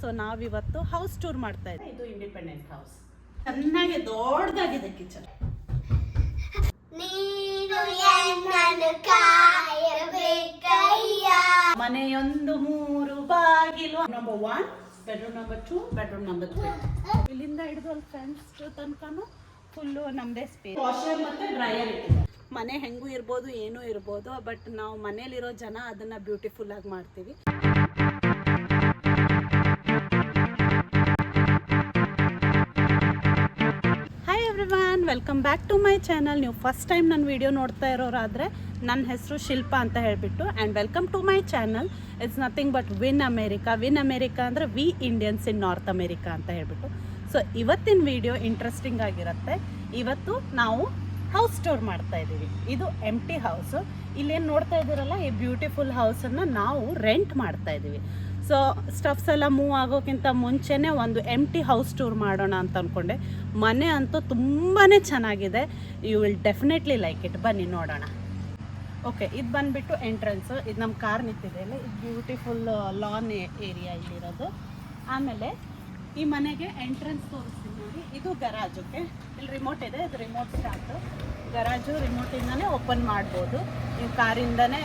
So ನಾವಿವತ್ತು house tour ಮಾಡ್ತಾ ಇದ್ದೀವಿ. ಇದು ಇಂಡಿಪೆಂಡೆಂಟ್ ಹೌಸ್, ಚೆನ್ನಾಗಿ ದೊಡ್ಡದಾಗಿದೆ ಕಿಚನ್. ಮನೆಯೊಂದು 3 ಬಾಗಿಲು. Number 1 bedroom, number 2 bedroom, number 3. ಇಲ್ಲಿಂದ ಹಿಡಿದು ಅಲ್ಲಿ ಫ್ರೆಂಡ್ಸ್ ತನಕನೂ ಫುಲ್ಲು ನಮ್ಮದೇ ಸ್ಪೇಸ್. ವಾಷರ್ ಮತ್ತು ಡ್ರೈಯರ್ ಇಟ್ಟಿದೆ. ಮನೆ ಹೆಂಗೂ ಇರ್ಬೋದು, ಏನೂ ಇರ್ಬೋದು, ಬಟ್ ನಾವು ಮನೇಲಿರೋ ಜನ ಅದನ್ನು ಬ್ಯೂಟಿಫುಲ್ ಆಗಿ ಮಾಡ್ತೀವಿ. Hi everyone, welcome back to my channel. ನೀವು ಫಸ್ಟ್ ಟೈಮ್ ನನ್ನ ವಿಡಿಯೋ ನೋಡ್ತಾ ಇರೋರಾದರೆ ನನ್ನ ಹೆಸರು ಶಿಲ್ಪ ಅಂತ ಹೇಳಿಬಿಟ್ಟು, and welcome to my channel. It's nothing but ವಿನ್ ಅಮೇರಿಕಾ. ವಿನ್ ಅಮೇರಿಕಾ ಅಂದರೆ we Indians in North America ಅಂತ ಹೇಳಿಬಿಟ್ಟು. ಸೊ ಇವತ್ತಿನ ವಿಡಿಯೋ ಇಂಟ್ರೆಸ್ಟಿಂಗ್ ಆಗಿರುತ್ತೆ. ಇವತ್ತು ನಾವು ಹೌಸ್ ಟೂರ್ ಮಾಡ್ತಾ ಇದ್ದೀವಿ. ಇದು ಎಂಟಿ ಹೌಸು. ಇಲ್ಲೇನು ನೋಡ್ತಾ ಇದ್ದೀರಲ್ಲ, ಈ ಬ್ಯೂಟಿಫುಲ್ ಹೌಸನ್ನು ನಾವು ರೆಂಟ್ ಮಾಡ್ತಾ ಇದ್ದೀವಿ. ಸೊ ಸ್ಟಫ್ಸ್ ಎಲ್ಲ ಮೂವ್ ಆಗೋಕ್ಕಿಂತ ಮುಂಚೆನೇ ಒಂದು ಎಂಟಿ ಹೌಸ್ ಟೂರ್ ಮಾಡೋಣ ಅಂತ ಅಂದ್ಕೊಂಡೆ. ಮನೆ ಅಂತೂ ತುಂಬಾ ಚೆನ್ನಾಗಿದೆ. You will definitely like it. ಬನ್ನಿ ನೋಡೋಣ. ಓಕೆ, ಇದು ಬಂದುಬಿಟ್ಟು ಎಂಟ್ರೆನ್ಸು. ಇದು ನಮ್ಮ ಕಾರ್ ನಿಂತಿದೆ ಇಲ್ಲ, ಇದು ಬ್ಯೂಟಿಫುಲ್ ಲಾನ್ ಏರಿಯಾ ಇಲ್ಲಿರೋದು. ಆಮೇಲೆ ಈ ಮನೆಗೆ ಎಂಟ್ರೆನ್ಸ್ ತೋರಿಸ್ತೀನಿ ನೋಡಿ. ಇದು ಗರಾಜ್. ಓಕೆ, ಇಲ್ಲಿ ರಿಮೋಟ್ ಇದೆ, ಇದು ರಿಮೋಟ್ ಸ್ಟಾರ್ಟು. ಗರಾಜು ರಿಮೋಟಿಂದನೇ ಓಪನ್ ಮಾಡ್ಬೋದು. ನೀವು ಕಾರಿಂದನೇ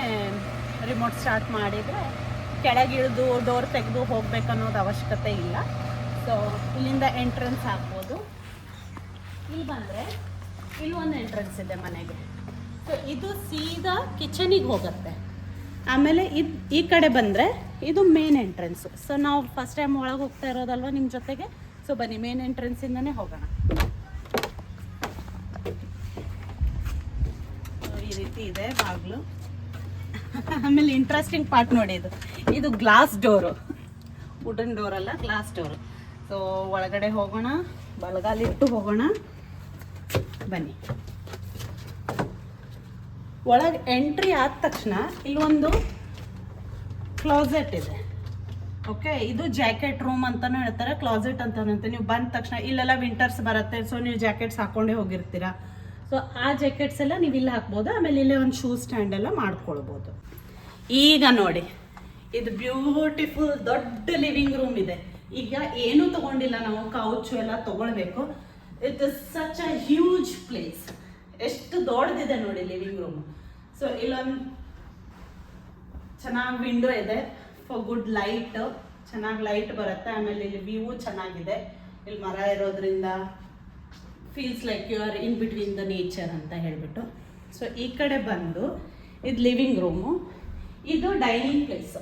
ರಿಮೋಟ್ ಸ್ಟಾರ್ಟ್ ಮಾಡಿದರೆ ಕೆಳಗಿಳಿದು ಡೋರ್ ತೆಗೆದು ಹೋಗ್ಬೇಕನ್ನೋದು ಅವಶ್ಯಕತೆ ಇಲ್ಲ. ಸೊ ಇಲ್ಲಿಂದ ಎಂಟ್ರೆನ್ಸ್ ಆಗ್ಬೋದು. ಇಲ್ಲಿ ಬಂದರೆ ಇಲ್ಲಿ ಒಂದು ಎಂಟ್ರೆನ್ಸ್ ಇದೆ ಮನೆಗೆ. ಸೊ ಇದು ಸೀದಾ ಕಿಚನಿಗೆ ಹೋಗುತ್ತೆ. ಆಮೇಲೆ ಈ ಕಡೆ ಬಂದರೆ ಇದು ಮೇನ್ ಎಂಟ್ರೆನ್ಸು. ಸೊ ನಾವು ಫಸ್ಟ್ ಟೈಮ್ ಒಳಗೆ ಹೋಗ್ತಾ ಇರೋದಲ್ವ ನಿಮ್ಮ ಜೊತೆಗೆ. ಸೊ ಬನ್ನಿ, ಮೇನ್ ಎಂಟ್ರೆನ್ಸಿಂದನೇ ಹೋಗೋಣ. ಈ ರೀತಿ ಇದೆ ಬಾಗಿಲು. ಆಮೇಲೆ ಇಂಟ್ರೆಸ್ಟಿಂಗ್ ಪಾರ್ಟ್ ನೋಡಿ, ಇದು ಗ್ಲಾಸ್ ಡೋರು. ವುಡನ್ ಡೋರ್ ಅಲ್ಲ, ಗ್ಲಾಸ್ ಡೋರು. ಸೊ ಒಳಗಡೆ ಹೋಗೋಣ, ಬಲಗಾಲಿಟ್ಟು ಹೋಗೋಣ. ಬನ್ನಿ. ಒಳಗೆ ಎಂಟ್ರಿ ಆದ ತಕ್ಷಣ ಇಲ್ಲೊಂದು ಕ್ಲಾಸೆಟ್ ಇದೆ. ಓಕೆ, ಇದು ಜಾಕೆಟ್ ರೂಮ್ ಅಂತಲೂ ಹೇಳ್ತಾರೆ, ಕ್ಲಾಸೆಟ್ ಅಂತಲೂ ಹೇಳ್ತಾರೆ. ನೀವು ಬಂದ ತಕ್ಷಣ ಇಲ್ಲೆಲ್ಲ ವಿಂಟರ್ಸ್ ಬರುತ್ತೆ, ಸೊ ನೀವು ಜಾಕೆಟ್ಸ್ ಹಾಕ್ಕೊಂಡೇ ಹೋಗಿರ್ತೀರ. ಸೊ ಆ ಜಾಕೆಟ್ಸ್ ಎಲ್ಲ ನೀವು ಇಲ್ಲಿ ಹಾಕ್ಬೋದು. ಆಮೇಲೆ ಇಲ್ಲೇ ಒಂದು ಶೂ ಸ್ಟ್ಯಾಂಡ್ ಎಲ್ಲ ಮಾಡ್ಕೊಳ್ಬೋದು. ಈಗ ನೋಡಿ, ಇದು ಬ್ಯೂಟಿಫುಲ್ ದೊಡ್ಡ ಲಿವಿಂಗ್ ರೂಮ್ ಇದೆ. ಈಗ ಏನೂ ತೊಗೊಂಡಿಲ್ಲ ನಾವು, ಕೌಚು ಎಲ್ಲ ತೊಗೊಳ್ಬೇಕು. It is such a huge place. ಎಷ್ಟು ದೊಡ್ಡದಿದೆ ನೋಡಿ ಲಿವಿಂಗ್ ರೂಮ್. ಸೊ ಇಲ್ಲೊಂದು ಚೆನ್ನಾಗಿ ವಿಂಡೋ ಇದೆ ಫಾರ್ ಗುಡ್ ಲೈಟ್. ಚೆನ್ನಾಗಿ ಲೈಟ್ ಬರುತ್ತೆ. ಆಮೇಲೆ ಇಲ್ಲಿ ವ್ಯೂ ಚೆನ್ನಾಗಿದೆ. ಇಲ್ಲಿ ಮರ ಇರೋದ್ರಿಂದ feels like you are in between the nature ಅಂತ ಹೇಳಿಬಿಟ್ಟು. ಸೊ ಈ ಕಡೆ ಬಂದು ಇದು ಲಿವಿಂಗ್ ರೂಮು. ಇದು ಡೈನಿಂಗ್ ಪ್ಲೇಸು.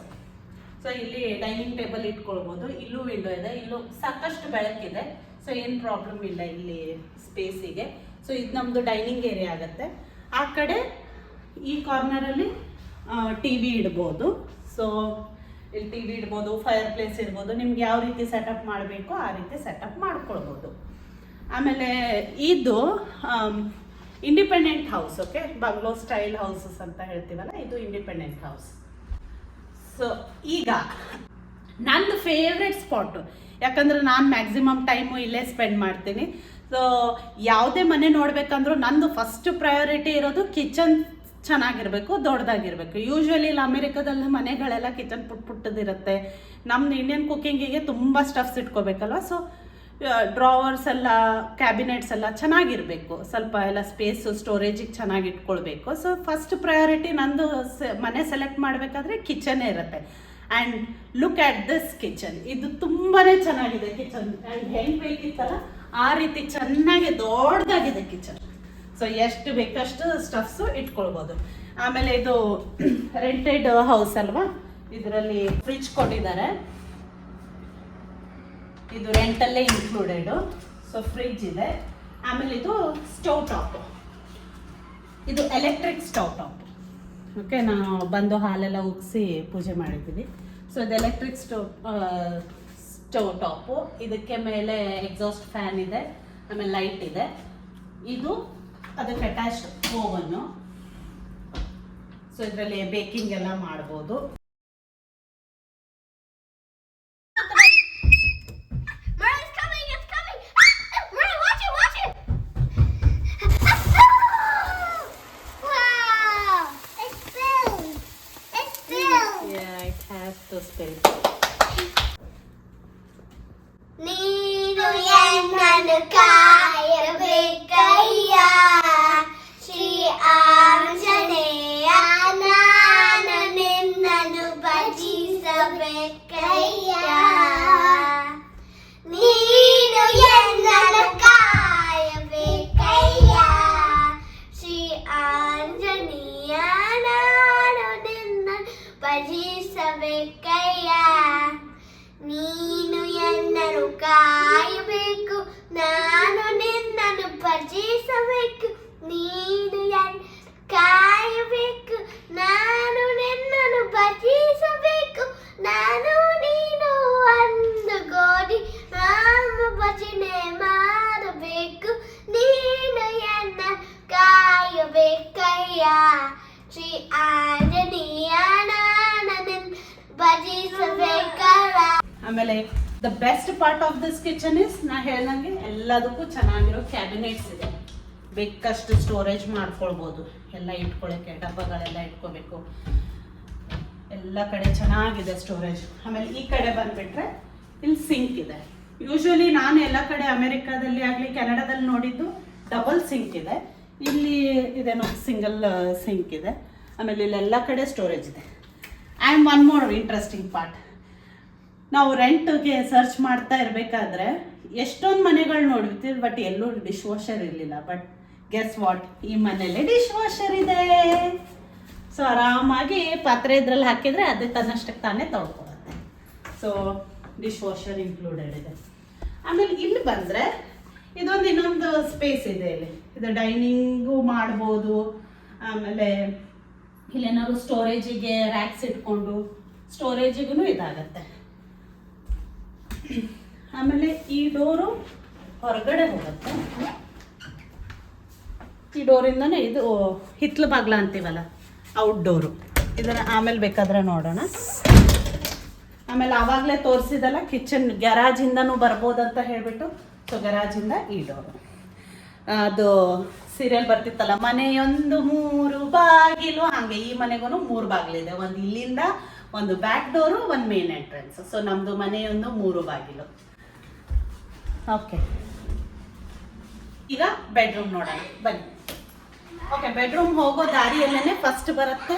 ಸೊ ಇಲ್ಲಿ ಡೈನಿಂಗ್ ಟೇಬಲ್ ಇಟ್ಕೊಳ್ಬೋದು. ಇಲ್ಲೂ ವಿಂಡೋ ಇದೆ, ಇಲ್ಲೂ ಸಾಕಷ್ಟು ಬೆಳಕಿದೆ. ಸೊ ಏನು ಪ್ರಾಬ್ಲಮ್ ಇಲ್ಲ ಇಲ್ಲಿ ಸ್ಪೇಸಿಗೆ. ಸೊ ಇದು ನಮ್ಮದು ಡೈನಿಂಗ್ ಏರಿಯಾ ಆಗುತ್ತೆ. ಆ ಕಡೆ ಈ ಕಾರ್ನರಲ್ಲಿ ಟಿ ವಿ ಇಡ್ಬೋದು. ಸೊ ಇಲ್ಲಿ ಟಿ ವಿ ಇಡ್ಬೋದು, ಫೈರ್ ಪ್ಲೇಸ್ ಇಡ್ಬೋದು. ನಿಮ್ಗೆ ಯಾವ ರೀತಿ ಸೆಟಪ್ ಮಾಡಬೇಕು ಆ ರೀತಿ ಸೆಟಪ್ ಮಾಡ್ಕೊಳ್ಬೋದು. ಆಮೇಲೆ ಇದು independent house. Okay, bungalow style houses ಅಂತ ಹೇಳ್ತೀವಲ್ಲ, ಇದು ಇಂಡಿಪೆಂಡೆಂಟ್ ಹೌಸ್. ಸೊ ಈಗ ನಂದು ಫೇವ್ರೆಟ್ ಸ್ಪಾಟು, ಯಾಕಂದ್ರೆ ನಾನು ಮ್ಯಾಕ್ಸಿಮಮ್ ಟೈಮು ಇಲ್ಲೇ ಸ್ಪೆಂಡ್ ಮಾಡ್ತೀನಿ. ಸೊ ಯಾವುದೇ ಮನೆ ನೋಡಬೇಕಂದ್ರೂ ನಂದು ಫಸ್ಟ್ ಪ್ರಯಾರಿಟಿ ಇರೋದು ಕಿಚನ್ ಚೆನ್ನಾಗಿರಬೇಕು, ದೊಡ್ಡದಾಗಿರಬೇಕು. ಯೂಶ್ವಲಿ ಇಲ್ಲಿ ಅಮೇರಿಕಾದಲ್ಲಿ ಮನೆಗಳೆಲ್ಲ ಕಿಚನ್ ಪುಟ್ಟದಿರುತ್ತೆ. ನಮ್ಮ ಇಂಡಿಯನ್ ಕುಕ್ಕಿಂಗಿಗೆ ತುಂಬ ಸ್ಟಫ್ಸ್ ಇಟ್ಕೋಬೇಕಲ್ವ. ಸೊ ಡ್ರಾವರ್ಸ್ ಎಲ್ಲ, ಕ್ಯಾಬಿನೆಟ್ಸ್ ಎಲ್ಲ ಚೆನ್ನಾಗಿರಬೇಕು. ಸ್ವಲ್ಪ ಎಲ್ಲ ಸ್ಪೇಸು ಸ್ಟೋರೇಜಿಗೆ ಚೆನ್ನಾಗಿ ಇಟ್ಕೊಳ್ಬೇಕು. ಸೊ ಫಸ್ಟ್ ಪ್ರಯಾರಿಟಿ ನಂದು ಮನೆ ಸೆಲೆಕ್ಟ್ ಮಾಡಬೇಕಾದ್ರೆ ಕಿಚನ್ನೇ ಇರುತ್ತೆ. And look at this kitchen. ಇದು ತುಂಬಾ ಚೆನ್ನಾಗಿದೆ ಕಿಚನ್. ಆ್ಯಂಡ್ ಹೆಂಗೆ ಬೇಕಿತ್ತಲ್ಲ ಆ ರೀತಿ ಚೆನ್ನಾಗಿ ದೊಡ್ಡದಾಗಿದೆ ಕಿಚನ್. ಸೊ ಎಷ್ಟು ಬೇಕಷ್ಟು ಸ್ಟಫ್ಸು ಇಟ್ಕೊಳ್ಬೋದು. ಆಮೇಲೆ ಇದು ರೆಂಟೆಡ್ ಹೌಸ್ ಅಲ್ವಾ, ಇದರಲ್ಲಿ ಫ್ರಿಜ್ ಕೊಟ್ಟಿದ್ದಾರೆ. ಇದು ರೆಂಟಲ್ಲೇ ಇನ್ಕ್ಲೂಡೆಡು. ಸೊ ಫ್ರಿಜ್ ಇದೆ. ಆಮೇಲೆ ಇದು ಸ್ಟವ್ ಟಾಪು. ಇದು ಎಲೆಕ್ಟ್ರಿಕ್ ಸ್ಟವ್ ಟಾಪ್. ಓಕೆ, ನಾವು ಬಂದು ಹಾಲೆಲ್ಲ ಉಗಿಸಿ ಪೂಜೆ ಮಾಡಿದ್ದೀವಿ. ಸೊ ಇದು ಎಲೆಕ್ಟ್ರಿಕ್ ಸ್ಟವ್ ಟಾಪು. ಇದಕ್ಕೆ ಮೇಲೆ ಎಕ್ಸಾಸ್ಟ್ ಫ್ಯಾನ್ ಇದೆ. ಆಮೇಲೆ ಲೈಟ್ ಇದೆ. ಇದು ಅದಕ್ಕೆ ಅಟ್ಯಾಚ್ಡ್ ಓವನ್ನು. ಸೊ ಇದರಲ್ಲಿ ಬೇಕಿಂಗ್ ಎಲ್ಲ ಮಾಡ್ಬೋದು. ಕಾಯಬೇಕಯ್ಯ ಶ್ರೀ ಆಂಜನೇಯ ನಾನು ನಿನ್ನನ್ನು ಭಜಿಸಬೇಕಯ್ಯ ನೀನು ಎನ್ನನ್ನು ಕಾಯಬೇಕಯ್ಯ ಶ್ರೀ ಆಂಜನೇಯ ನಾನು ನಿನ್ನನ್ನು ಭಜಿಸಬೇಕಯ್ಯ ನೀನು ಎನ್ನನ್ನು ಕಾಯಬೇಕು ನಾನು ನಿನ್ನನ್ನು ಭಜಿಸಬೇಕು ನೀನು ಕಾಯಬೇಕು ನಾನು ನಿನ್ನನ್ನು ಭಜಿಸಬೇಕು ನಾನು ನೀನು ಒಂದು ಗೋಡಿ ನಾಮ ಭಜನೆ ಮಾಡಬೇಕು ನೀನು ಎನ್ನ ಕಾಯಬೇಕಯ್ಯ ಶ್ರೀ ಆಂಜನೇಯ ನಾನು ಭಜಿಸಬೇಕಲ್ಲ. ಆಮೇಲೆ the best part of this kitchen is ನಾ ಹೇಳ್ದಂಗೆ ಎಲ್ಲದಕ್ಕೂ ಚೆನ್ನಾಗಿರೋ ಕ್ಯಾಬಿನೆಟ್ಸ್ ಇದೆ. ಬೇಕಷ್ಟು ಸ್ಟೋರೇಜ್ ಮಾಡ್ಕೊಳ್ಬೋದು. ಎಲ್ಲ ಇಟ್ಕೊಳ್ಳೋಕ್ಕೆ ಡಬ್ಬಗಳೆಲ್ಲ ಇಟ್ಕೋಬೇಕು. ಎಲ್ಲ ಕಡೆ ಚೆನ್ನಾಗಿದೆ ಸ್ಟೋರೇಜ್. ಆಮೇಲೆ ಈ ಕಡೆ ಬಂದುಬಿಟ್ರೆ ಇಲ್ಲಿ ಸಿಂಕ್ ಇದೆ. ಯೂಶ್ವಲಿ ನಾನು ಎಲ್ಲ ಕಡೆ ಅಮೆರಿಕಾದಲ್ಲಿ ಆಗಲಿ ಕೆನಡಾದಲ್ಲಿ ನೋಡಿದ್ದು ಡಬಲ್ ಸಿಂಕ್ ಇದೆ. ಇಲ್ಲಿ ಇದೇನೋ ಸಿಂಗಲ್ ಸಿಂಕ್ ಇದೆ. ಆಮೇಲೆ ಇಲ್ಲೆಲ್ಲ ಕಡೆ ಸ್ಟೋರೇಜ್ ಇದೆ. And one more interesting part, ನಾವು ರೆಂಟ್ಗೆ ಸರ್ಚ್ ಮಾಡ್ತಾ ಇರಬೇಕಾದ್ರೆ ಎಷ್ಟೊಂದು ಮನೆಗಳು ನೋಡಿರ್ತೀವಿ, ಬಟ್ ಎಲ್ಲೂ ಡಿಶ್ ವಾಷರ್ ಇರಲಿಲ್ಲ. ಬಟ್ ಗೆಸ್ ವಾಟ್, ಈ ಮನೇಲಿ ಡಿಶ್ ವಾಷರ್ ಇದೆ. ಸೊ ಆರಾಮಾಗಿ ಪಾತ್ರೆ ಇದ್ರಲ್ಲಿ ಹಾಕಿದರೆ ಅದೇ ತನ್ನಷ್ಟಕ್ಕೆ ತಾನೇ ತೊಳ್ಕೊಳುತ್ತೆ. ಸೊ ಡಿಶ್ ವಾಷರ್ ಇನ್ಕ್ಲೂಡೆಡ್ ಇದೆ. ಆಮೇಲೆ ಇಲ್ಲಿ ಬಂದರೆ ಇದೊಂದು ಇನ್ನೊಂದು ಸ್ಪೇಸ್ ಇದೆ. ಇಲ್ಲಿ ಇದು ಡೈನಿಂಗು ಮಾಡ್ಬೋದು. ಆಮೇಲೆ ಇಲ್ಲೇನಾದ್ರು ಸ್ಟೋರೇಜಿಗೆ ರ್ಯಾಕ್ಸ್ ಇಟ್ಕೊಂಡು ಸ್ಟೋರೇಜಿಗೂ ಇದಾಗತ್ತೆ. ಆಮೇಲೆ ಈ ಡೋರು ಹೊರಗಡೆ ಹೋಗುತ್ತೆ. ಈ ಡೋರಿಂದನೇ ಇದು ಹಿತ್ಲು ಬಾಗ್ಲ ಅಂತೀವಲ್ಲ, ಔಟ್ ಡೋರು. ಇದನ್ನು ಆಮೇಲೆ ಬೇಕಾದ್ರೆ ನೋಡೋಣ. ಆಮೇಲೆ ಆವಾಗಲೇ ತೋರಿಸಿದಲ್ಲ ಕಿಚನ್ ಗ್ಯಾರಾಜಿಂದನೂ ಬರ್ಬೋದಂತ ಹೇಳಿಬಿಟ್ಟು, ಸೊ ಗ್ಯಾರಾಜಿಂದ ಈ ಡೋರು. ಅದು ಸೀರಿಯಲ್ ಬರ್ತಿತ್ತಲ್ಲ, ಮನೆಯೊಂದು 3 ಬಾಗಿಲು, ಹಾಗೆ ಈ ಮನೆಗೂ 3 ಬಾಗಿಲಿದೆ. ಒಂದು ಇಲ್ಲಿಂದ, ಒಂದು ಬ್ಯಾಕ್ ಡೋರು, ಒಂದು ಮೇನ್ ಎಂಟ್ರೆನ್ಸ್. ಸೊ ನಮ್ಮದು ಮನೆಯೊಂದು 3 ಬಾಗಿಲು. ಓಕೆ, ಈಗ ಬೆಡ್ರೂಮ್ ನೋಡೋಣ ಬನ್ನಿ. ಓಕೆ, ಬೆಡ್ರೂಮ್ ಹೋಗೋ ದಾರಿಯಲ್ಲೇ ಫಸ್ಟ್ ಬರುತ್ತೆ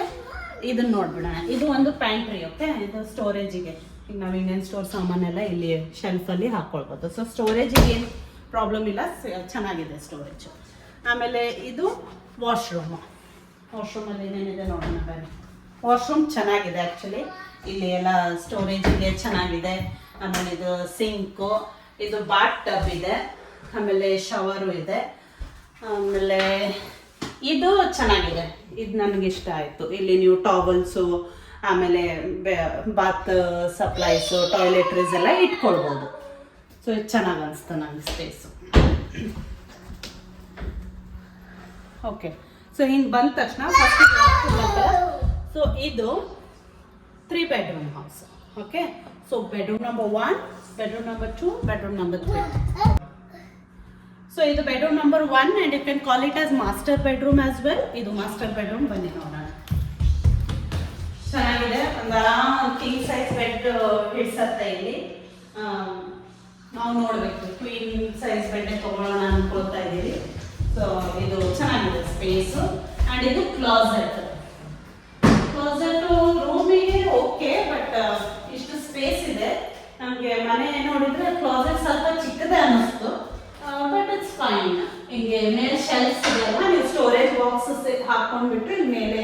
ಇದನ್ನ ನೋಡ್ಬಿಡೋಣ. ಇದು ಒಂದು ಪ್ಯಾಂಟ್ರಿ. ಓಕೆ, ಇದು ಸ್ಟೋರೇಜಿಗೆ. ಈಗ ನಾವು ಇಂಡಿಯನ್ ಸ್ಟೋರ್ ಸಾಮಾನೆಲ್ಲ ಇಲ್ಲಿ ಶೆಲ್ಫಲ್ಲಿ ಹಾಕ್ಕೊಳ್ಬೋದು. ಸೊ ಸ್ಟೋರೇಜಿಗೆ ಏನು ಪ್ರಾಬ್ಲಮ್ ಇಲ್ಲ, ಚೆನ್ನಾಗಿದೆ ಸ್ಟೋರೇಜು. ಆಮೇಲೆ ಇದು ವಾಶ್ರೂಮು. ವಾಶ್ರೂಮಲ್ಲಿ ಏನೇನಿದೆ ನೋಡೋಣ ಬನ್ನಿ. ವಾಶ್ರೂಮ್ ಚೆನ್ನಾಗಿದೆ ಆ್ಯಕ್ಚುಲಿ. ಇಲ್ಲಿ ಎಲ್ಲ ಸ್ಟೋರೇಜಿಗೆ ಚೆನ್ನಾಗಿದೆ. ಆಮೇಲೆ ಇದು ಸಿಂಕು, ಇದು ಬಾತ್ ಟಬ್ ಇದೆ. ಆಮೇಲೆ ಶವರು ಇದೆ. ಆಮೇಲೆ ಇದು ಚೆನ್ನಾಗಿದೆ, ಇದು ನನಗಿಷ್ಟ ಆಯಿತು. ಇಲ್ಲಿ ನೀವು ಟಾವಲ್ಸು, ಆಮೇಲೆ ಬಾತ್ ಸಪ್ಲೈಸು, ಟಾಯ್ಲೆಟ್ರೀಸ್ ಎಲ್ಲ ಇಟ್ಕೊಳ್ಬೋದು. ಸೊ ಇದು ಚೆನ್ನಾಗಿ ಅನಿಸ್ತು ನನಗೆ ಸ್ಪೇಸು. ಓಕೆ, ಸೊ ಹಿಂಗೆ ಬಂದ ತಕ್ಷಣ ಫಸ್ಟ್ ಸೊ ಇದು 3 bedroom house. Okay, so bedroom number 1, bedroom number 2, bedroom number 3. So ಇದು bedroom number 1 and you can call it as master bedroom as well. ಇದು ಮಾಸ್ಟರ್ ಬೆಡ್ರೂಮ್. ಬನ್ನಿ ನೋಡೋಣ. ಚೆನ್ನಾಗಿದೆ. ಒಂದು ಆರಾಮ್ ಕಿಂಗ್ ಸೈಜ್ ಬೆಡ್ ಹಿಡ್ಸತ್ತೆ ಇಲ್ಲಿ. ನಾವು ನೋಡಬೇಕು, ಕ್ವೀನ್ ಸೈಜ್ ಬೆಡ್ ತೊಗೊಳ್ಳೋಣ ಅನ್ಕೊಳ್ತಾ ಇದ್ದೀವಿ. ಸೊ ಇದು ಚೆನ್ನಾಗಿದೆ ಸ್ಪೇಸು. ಆ್ಯಂಡ್ ಇದು ಕ್ಲಾಸೆಟ್. ರೂಮಿಗೆ ಓಕೆ, ಬಟ್ ಇಷ್ಟು ಸ್ಪೇಸ್ ಇದೆ. ನಮಗೆ ಮನೆ ನೋಡಿದರೆ ಕ್ಲಾಸೆಟ್ ಸ್ವಲ್ಪ ಚಿಕ್ಕದೇ ಅನ್ನಿಸ್ತು, ಬಟ್ ಇಟ್ಸ್ ಫೈನ್. ಹಿಂಗೆ ಮೇಲೆ ಶೆಲ್ಫ್ಸ್ ಇದೆಯಲ್ಲ, ನೀವು ಸ್ಟೋರೇಜ್ ಬಾಕ್ಸಸ್ ಹಾಕ್ಕೊಂಡ್ಬಿಟ್ಟು ಇಲ್ಲಿ ಮೇಲೆ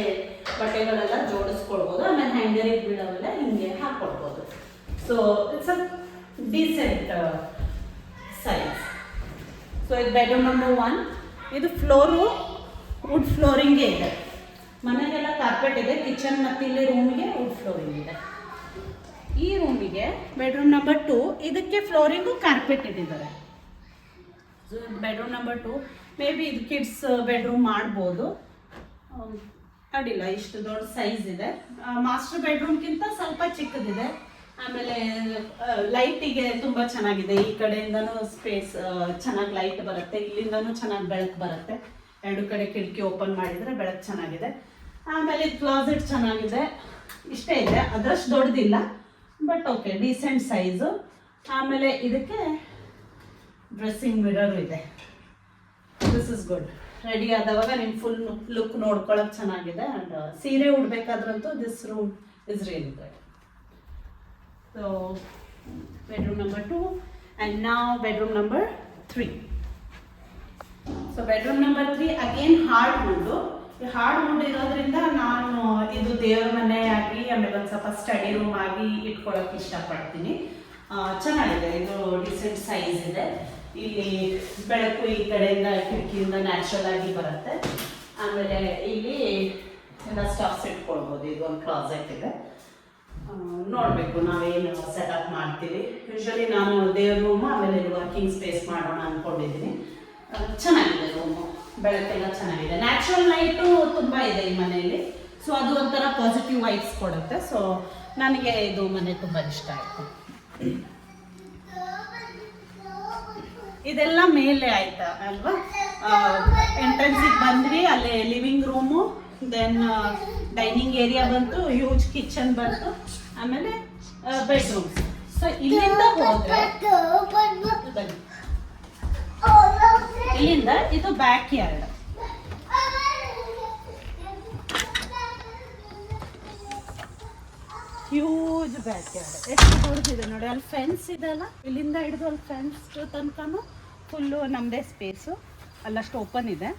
ಬಟ್ಟೆಗಳೆಲ್ಲ ಜೋಡಿಸ್ಕೊಳ್ಬೋದು. ಆಮೇಲೆ ಹ್ಯಾಂಗರಿಗೆ ಬೀಳೋವೆಲ್ಲ ಹಿಂಗೆ ಹಾಕ್ಕೊಳ್ಬೋದು. So it's a decent size. So ಇದು ಬೆಡ್ರೂಮ್ ನಂಬರ್ 1. ಇದು ಫ್ಲೋರು ವುಡ್ ಫ್ಲೋರಿಂಗೇ ಇದೆ. ಮನೆಗೆಲ್ಲ ಕಾರ್ಪೆಟ್ ಇದೆ. ಕಿಚನ್ ಮತ್ತು ಇಲ್ಲಿ ರೂಮಿಗೆ ವುಡ್ ಫ್ಲೋರಿಂಗ್ ಇದೆ. ಈ ರೂಮಿಗೆ ಬೆಡ್ರೂಮ್ ನಂಬರ್ 2, ಇದಕ್ಕೆ ಫ್ಲೋರಿಂಗು ಕಾರ್ಪೆಟ್ ಇಟ್ಟಿದ್ದಾರೆ. So bedroom number 2 may be ಇದು ಕಿಡ್ಸ್ ಬೆಡ್ರೂಮ್ ಮಾಡ್ಬೋದು, ಅಡ್ಡಿಲ್ಲ. ಇಷ್ಟು ದೊಡ್ಡ ಸೈಜ್ ಇದೆ. ಮಾಸ್ಟರ್ ಬೆಡ್ರೂಮ್ಗಿಂತ ಸ್ವಲ್ಪ ಚಿಕ್ಕದಿದೆ. ಆಮೇಲೆ ಲೈಟಿಗೆ ತುಂಬ ಚೆನ್ನಾಗಿದೆ. ಈ ಕಡೆಯಿಂದನೂ ಸ್ಪೇಸ್ ಚೆನ್ನಾಗಿ ಲೈಟ್ ಬರುತ್ತೆ, ಇಲ್ಲಿಂದನೂ ಚೆನ್ನಾಗಿ ಬೆಳಕು ಬರುತ್ತೆ. 2 ಕಡೆ ಕಿಟಕಿ ಓಪನ್ ಮಾಡಿದರೆ ಬೆಳಕು ಚೆನ್ನಾಗಿದೆ. ಆಮೇಲೆ ಕ್ಲಾಸೆಟ್ ಚೆನ್ನಾಗಿದೆ. ಇಷ್ಟೇ ಇದೆ, ಅದರಷ್ಟು ದೊಡ್ಡದಿಲ್ಲ, ಬಟ್ ಓಕೆ, ಡೀಸೆಂಟ್ ಸೈಜು. ಆಮೇಲೆ ಇದಕ್ಕೆ ಡ್ರೆಸ್ಸಿಂಗ್ ಮಿರರ್ ಇದೆ. This is good. ರೆಡಿ ಆದವಾಗ ನಿಮ್ಮ ಫುಲ್ ಲುಕ್ ನೋಡ್ಕೊಳಕ್ಕೆ ಚೆನ್ನಾಗಿದೆ. ಆ್ಯಂಡ್ ಸೀರೆ ಉಡ್ಬೇಕಾದ್ರಂತೂ this room is really good. So bedroom number 2 and ನಾವು bedroom number 3. So bedroom number 3 again hard wood. ಈ ಹಾರ್ಡ್ ವುಡ್ ಇರೋದ್ರಿಂದ ನಾನು ಇದು ದೇವ್ರ ಮನೆ ಆಗಿ ಆಮೇಲೆ ಒಂದು ಸ್ವಲ್ಪ ಸ್ಟಡಿ ರೂಮ್ ಆಗಿ ಇಟ್ಕೊಳ್ಳೋಕೆ ಇಷ್ಟಪಡ್ತೀನಿ. ಚೆನ್ನಾಗಿದೆ, ಇದು ಡಿಸೆಂಟ್ ಸೈಜ್ ಇದೆ. ಇಲ್ಲಿ ಬೆಳಕು ಈ ಕಡೆಯಿಂದ ಕಿಟಕಿಯಿಂದ ನ್ಯಾಚುರಲ್ ಆಗಿ ಬರುತ್ತೆ. ಆಮೇಲೆ ಇಲ್ಲಿ ಎಲ್ಲ ಸ್ಟಫ್ಸ್ ಇಟ್ಕೊಳ್ಬೋದು. ಇದು ಒಂದು ಕ್ಲಾಸೆಟ್ ಇದೆ. ನೋಡಬೇಕು ನಾವೇನು ಸೆಟಪ್ ಮಾಡ್ತೀವಿ. ಯೂಶ್ವಲಿ ನಾನು ದೇವ್ರ ರೂಮು ಆಮೇಲೆ ವರ್ಕಿಂಗ್ ಸ್ಪೇಸ್ ಮಾಡೋಣ ಅಂದ್ಕೊಂಡಿದ್ದೀನಿ. ಚೆನ್ನಾಗಿದೆ ರೂಮು, ಬೆಳಕೆಲ್ಲ ಚೆನ್ನಾಗಿದೆ. ನ್ಯಾಚುರಲ್ ಲೈಟು ತುಂಬ ಇದೆ ಈ ಮನೆಯಲ್ಲಿ. ಸೊ ಅದು ಒಂಥರ ಪಾಸಿಟಿವ್ ವೈಬ್ಸ್ ಕೊಡುತ್ತೆ. ಸೊ ನನಗೆ ಇದು ಮನೆ ತುಂಬ ಇಷ್ಟ ಆಯಿತು. ಇದೆಲ್ಲ ಮೇಲೆ ಆಯ್ತಾ ಅಲ್ವಾ? ಎಂಟ್ರೆನ್ಸಿಗೆ ಬಂದ್ವಿ, ಅಲ್ಲೇ living room, then dining area ಬಂತು, ಹ್ಯೂಜ್ ಕಿಚನ್ ಬಂತು, ಆಮೇಲೆ ಬೆಡ್ರೂಮ್ಸ್. ಸೊ ಇಲ್ಲಿಂದ ಹೋದ್ರೆ ಇಲ್ಲಿಂದ ಇದು backyard. Huge backyard. ಎಷ್ಟು ದೊಡ್ಡದಿದೆ ನೋಡಿ. ಅಲ್ಲಿ ಫೆನ್ಸ್ ಇದೆ ಅಲ್ಲ, ಇಲ್ಲಿಂದ ಹಿಡಿದು ಅಲ್ಲಿ ಫೆನ್ಸ್ ತನಕನೂ ಫುಲ್ಲು ನಮ್ಮದೇ ಸ್ಪೇಸು. ಅಲ್ಲಷ್ಟು ಓಪನ್ ಇದೆ.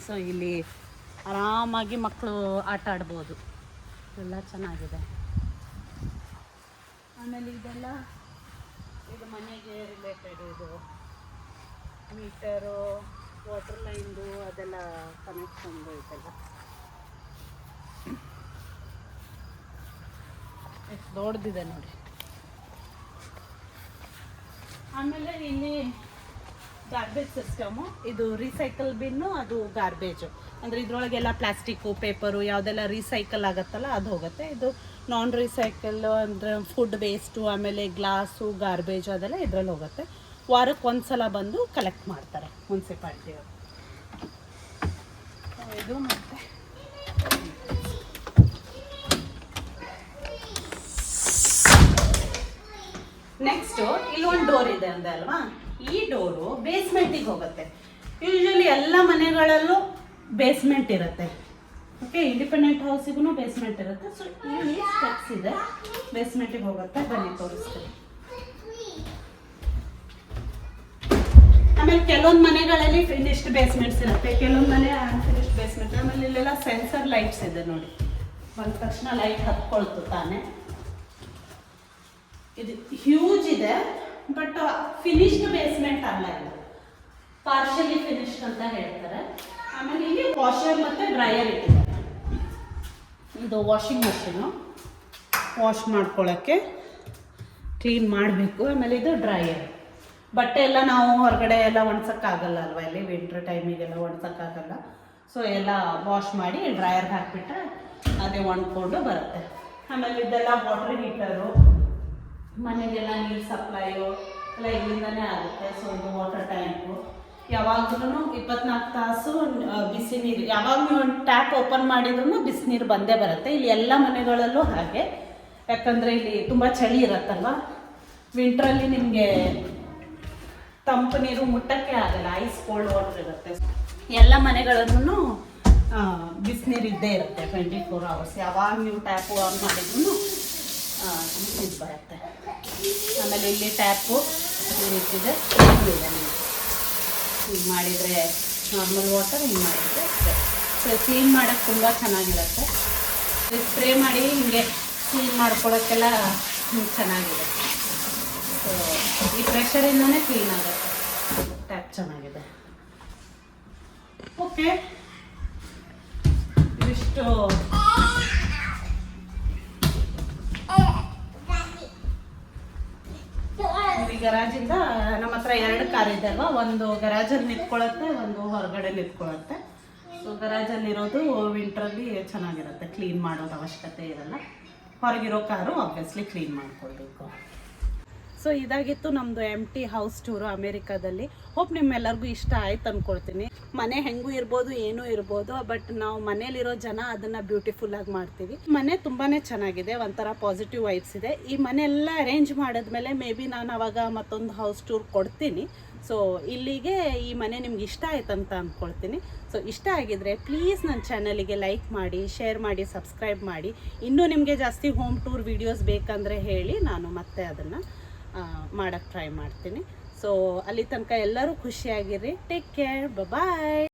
ಸೊ ಇಲ್ಲಿ ಆರಾಮಾಗಿ ಮಕ್ಕಳು ಆಟ ಆಡ್ಬೋದು. ಎಲ್ಲ ಚೆನ್ನಾಗಿದೆ. ಆಮೇಲೆ ಇದೆಲ್ಲ ಇದು ಮನೆಗೆ ರಿಲೇಟೆಡ್. ಇದು ಮೀಟರು, ವಾಟರ್ ಲೈನ್ದು ಅದೆಲ್ಲ ಕನೆಕ್ಷನ್ದು ಇದೆಲ್ಲ ಎಷ್ಟು ದೊಡ್ಡದಿದೆ ನೋಡಿ. ಆಮೇಲೆ ಇಲ್ಲಿ ಗಾರ್ಬೇಜ್ ಸಿಸ್ಟಮು. ಇದು ರೀಸೈಕಲ್ ಬಿನ್ನು, ಅದು ಗಾರ್ಬೇಜು. ಅಂದರೆ ಇದ್ರೊಳಗೆಲ್ಲ ಪ್ಲಾಸ್ಟಿಕ್ಕು, ಪೇಪರು ಯಾವುದೆಲ್ಲ ರೀಸೈಕಲ್ ಆಗುತ್ತಲ್ಲ ಅದು ಹೋಗುತ್ತೆ. ಇದು ನಾನ್ ರೀಸೈಕಲ್ ಅಂದರೆ ಫುಡ್ ವೇಸ್ಟು, ಆಮೇಲೆ ಗ್ಲಾಸು, ಗಾರ್ಬೇಜು ಅದೆಲ್ಲ ಇದರಲ್ಲಿ ಹೋಗುತ್ತೆ. ವಾರಕ್ಕೆ ಒಂದು ಸಲ ಬಂದು ಕಲೆಕ್ಟ್ ಮಾಡ್ತಾರೆ ಮುನ್ಸಿಪಾಲ್ಟಿಯವರು. ಇದು ಮತ್ತೆ ನೆಕ್ಸ್ಟು ಇಲ್ಲೊಂದು ಡೋರ್ ಇದೆ ಅಂದೆ ಅಲ್ವಾ? ಈ ಡೋರು ಬೇಸ್ಮೆಂಟಿಗೆ ಹೋಗುತ್ತೆ. ಯೂಶ್ವಲಿ ಎಲ್ಲ ಮನೆಗಳಲ್ಲೂ ಬೇಸ್ಮೆಂಟ್ ಇರುತ್ತೆ. ಓಕೆ, ಇಂಡಿಪೆಂಡೆಂಟ್ ಹೌಸಿಗೂ ಬೇಸ್ಮೆಂಟ್ ಇರುತ್ತೆ. ಸೊ ಇಲ್ಲಿ ಸ್ಟೆಪ್ಸ್ ಇದೆ, ಬೇಸ್ಮೆಂಟಿಗೆ ಹೋಗುತ್ತೆ. ಬನ್ನಿ ತೋರಿಸ್ತೀನಿ. ಆಮೇಲೆ ಕೆಲವೊಂದು ಮನೆಗಳಲ್ಲಿ ಫಿನಿಶ್ಡ್ ಬೇಸ್ಮೆಂಟ್ಸ್ ಇರುತ್ತೆ, ಕೆಲವೊಂದು ಮನೆ ಅನ್ಫಿನಿಶ್ಡ್ ಬೇಸ್ಮೆಂಟ್. ಆಮೇಲೆ ಇಲ್ಲೆಲ್ಲ ಸೆನ್ಸರ್ ಲೈಟ್ಸ್ ಇದೆ ನೋಡಿ. ಬಂದ ತಕ್ಷಣ ಲೈಟ್ ಹತ್ಕೊಳ್ತು ತಾನೆ. ಇದು ಹ್ಯೂಜ್ ಇದೆ, ಬಟ್ ಫಿನಿಶ್ಡ್ ಬೇಸ್ಮೆಂಟ್ ಅಲ್ಲ, ಇದು ಪಾರ್ಷಿಯಲಿ ಫಿನಿಶ್ಡ್ ಅಂತ ಹೇಳ್ತಾರೆ. ಆಮೇಲೆ ಇಲ್ಲಿ ವಾಷರ್ ಮತ್ತು ಡ್ರೈಯರ್ ಇಟ್ಟಿದ್ದಾರೆ. ಇದು ವಾಷಿಂಗ್ ಮಷೀನು, ವಾಶ್ ಮಾಡ್ಕೊಳ್ಳೋಕ್ಕೆ, ಕ್ಲೀನ್ ಮಾಡಬೇಕು. ಆಮೇಲೆ ಇದು ಡ್ರೈಯರ್. ಬಟ್ಟೆ ಎಲ್ಲ ನಾವು ಹೊರಗಡೆ ಎಲ್ಲ ಒಣಸೋಕ್ಕಾಗಲ್ಲ ಅಲ್ವಾ, ಇಲ್ಲಿ ವಿಂಟ್ರ್ ಟೈಮಿಗೆಲ್ಲ ಒಣಸೋಕ್ಕಾಗಲ್ಲ. ಸೊ ಎಲ್ಲ ವಾಶ್ ಮಾಡಿ ಡ್ರೈಯರ್ಗೆ ಹಾಕಿಬಿಟ್ರೆ ಅದೇ ಒಣಕೊಂಡು ಬರುತ್ತೆ. ಆಮೇಲೆ ಇದೆಲ್ಲ ವಾಟರ್ ಹೀಟರು, ಮನೆಗೆಲ್ಲ ನೀರು ಸಪ್ಲೈಯು ಎಲ್ಲ ಇಲ್ಲಿಂದನೇ ಆಗುತ್ತೆ. ಸೊ ಇದು ವಾಟರ್ ಟ್ಯಾಂಕು. ಯಾವಾಗಲೂ 24 ತಾಸು ಬಿಸಿ ನೀರು, ಯಾವಾಗ ನೀವು ಒಂದು ಟ್ಯಾಪ್ ಓಪನ್ ಮಾಡಿದ್ರೂ ಬಿಸಿನೀರು ಬಂದೇ ಬರುತ್ತೆ. ಇಲ್ಲಿ ಎಲ್ಲ ಮನೆಗಳಲ್ಲೂ ಹಾಗೆ. ಯಾಕಂದರೆ ಇಲ್ಲಿ ತುಂಬ ಚಳಿ ಇರುತ್ತಲ್ವ, ವಿಂಟ್ರಲ್ಲಿ ನಿಮಗೆ ತಂಪು ನೀರು ಮುಟ್ಟಕ್ಕೆ ಆಗಲ್ಲ, ಐಸ್ ಕೋಲ್ಡ್ ವಾಟರ್ ಇರುತ್ತೆ. ಎಲ್ಲ ಮನೆಗಳಲ್ಲೂ ಬಿಸಿನೀರು ಇದ್ದೇ ಇರುತ್ತೆ 24 hours. ಯಾವಾಗ ನೀವು ಟ್ಯಾಪ್ ಆನ್ ಮಾಡಿದ್ರೂ ಬಿಸಿನೀರು ಬರುತ್ತೆ. ಆಮೇಲೆ ಇಲ್ಲಿ ಟ್ಯಾಪು ಈ ರೀತಿದೆ, ಇದೆ. ಹಿಂಗೆ ಮಾಡಿದರೆ ನಾರ್ಮಲ್ ವಾಟರ್, ಹಿಂಗೆ ಮಾಡಿದರೆ ಸೊ ಕ್ಲೀನ್ ಮಾಡೋಕ್ಕೆ ತುಂಬ ಚೆನ್ನಾಗಿರುತ್ತೆ. ಸ್ಪ್ರೇ ಮಾಡಿ ಹಿಂಗೆ ಕ್ಲೀನ್ ಮಾಡ್ಕೊಳ್ಳೋಕ್ಕೆಲ್ಲ ಚೆನ್ನಾಗಿದೆ. ಸೊ ಈ ಪ್ರೆಷರಿಂದನೇ ಕ್ಲೀನ್ ಆಗುತ್ತೆ. ಟ್ಯಾಪ್ ಚೆನ್ನಾಗಿದೆ. ಓಕೆ, ಇಷ್ಟು ಈ ಗರಾಜಿಂದ ನಮ್ಮ ಹತ್ರ 2 ಕಾರ್ ಇದೆ ಅಲ್ವಾ, ಒಂದು ಗರಾಜಲ್ಲಿ ನಿಂತ್ಕೊಳ್ಳುತ್ತೆ, ಒಂದು ಹೊರಗಡೆ ನಿಂತ್ಕೊಳ್ಳುತ್ತೆ. ಸೊ ಗರಾಜಲ್ಲಿರೋದು ವಿಂಟ್ರಲ್ಲಿ ಚೆನ್ನಾಗಿರುತ್ತೆ, ಕ್ಲೀನ್ ಮಾಡೋದು ಅವಶ್ಯಕತೆ ಇರಲ್ಲ. ಹೊರಗಿರೋ ಕಾರು ಆಬ್ವಿಯಸ್ಲಿ ಕ್ಲೀನ್ ಮಾಡ್ಕೊಳ್ಬೇಕು. ಸೊ ಇದಾಗಿತ್ತು ನಮ್ಮದು ಎಂಟಿ ಹೌಸ್ ಟೂರು ಅಮೇರಿಕಾದಲ್ಲಿ. ಹೋಪ್ ನಿಮ್ಮೆಲ್ಲರಿಗೂ ಇಷ್ಟ ಆಯ್ತು ಅಂದ್ಕೊಳ್ತೀನಿ. ಮನೆ ಹೆಂಗೂ ಇರ್ಬೋದು, ಏನೂ ಇರ್ಬೋದು, ಬಟ್ ನಾವು ಮನೇಲಿರೋ ಜನ ಅದನ್ನು ಬ್ಯೂಟಿಫುಲ್ಲಾಗಿ ಮಾಡ್ತೀವಿ. ಮನೆ ತುಂಬಾ ಚೆನ್ನಾಗಿದೆ, ಒಂಥರ ಪಾಸಿಟಿವ್ ವೈಬ್ಸ್ ಇದೆ. ಈ ಮನೆ ಎಲ್ಲ ಅರೇಂಜ್ ಮಾಡಿದ್ಮೇಲೆ ಮೇ ಬಿ ನಾನು ಅವಾಗ ಮತ್ತೊಂದು ಹೌಸ್ ಟೂರ್ ಕೊಡ್ತೀನಿ. ಸೊ ಇಲ್ಲಿಗೆ ಈ ಮನೆ ನಿಮ್ಗೆ ಇಷ್ಟ ಆಯ್ತು ಅಂತ ಅಂದ್ಕೊಳ್ತೀನಿ. ಸೊ ಇಷ್ಟ ಆಗಿದ್ರೆ ಪ್ಲೀಸ್ ನನ್ನ ಚಾನಲಿಗೆ ಲೈಕ್ ಮಾಡಿ, ಶೇರ್ ಮಾಡಿ, ಸಬ್ಸ್ಕ್ರೈಬ್ ಮಾಡಿ. ಇನ್ನೂ ನಿಮಗೆ ಜಾಸ್ತಿ ಹೋಮ್ ಟೂರ್ ವೀಡಿಯೋಸ್ ಬೇಕಂದರೆ ಹೇಳಿ, ನಾನು ಮತ್ತೆ ಅದನ್ನು ಮಾಡೋಕ್ಕೆ ಟ್ರೈ ಮಾಡ್ತೀನಿ. ಸೊ ಅಲ್ಲಿ ತನಕ ಎಲ್ಲರೂ ಖುಷಿಯಾಗಿರಿ. ಟೇಕ್ ಕೇರ್, ಬಾಯ್.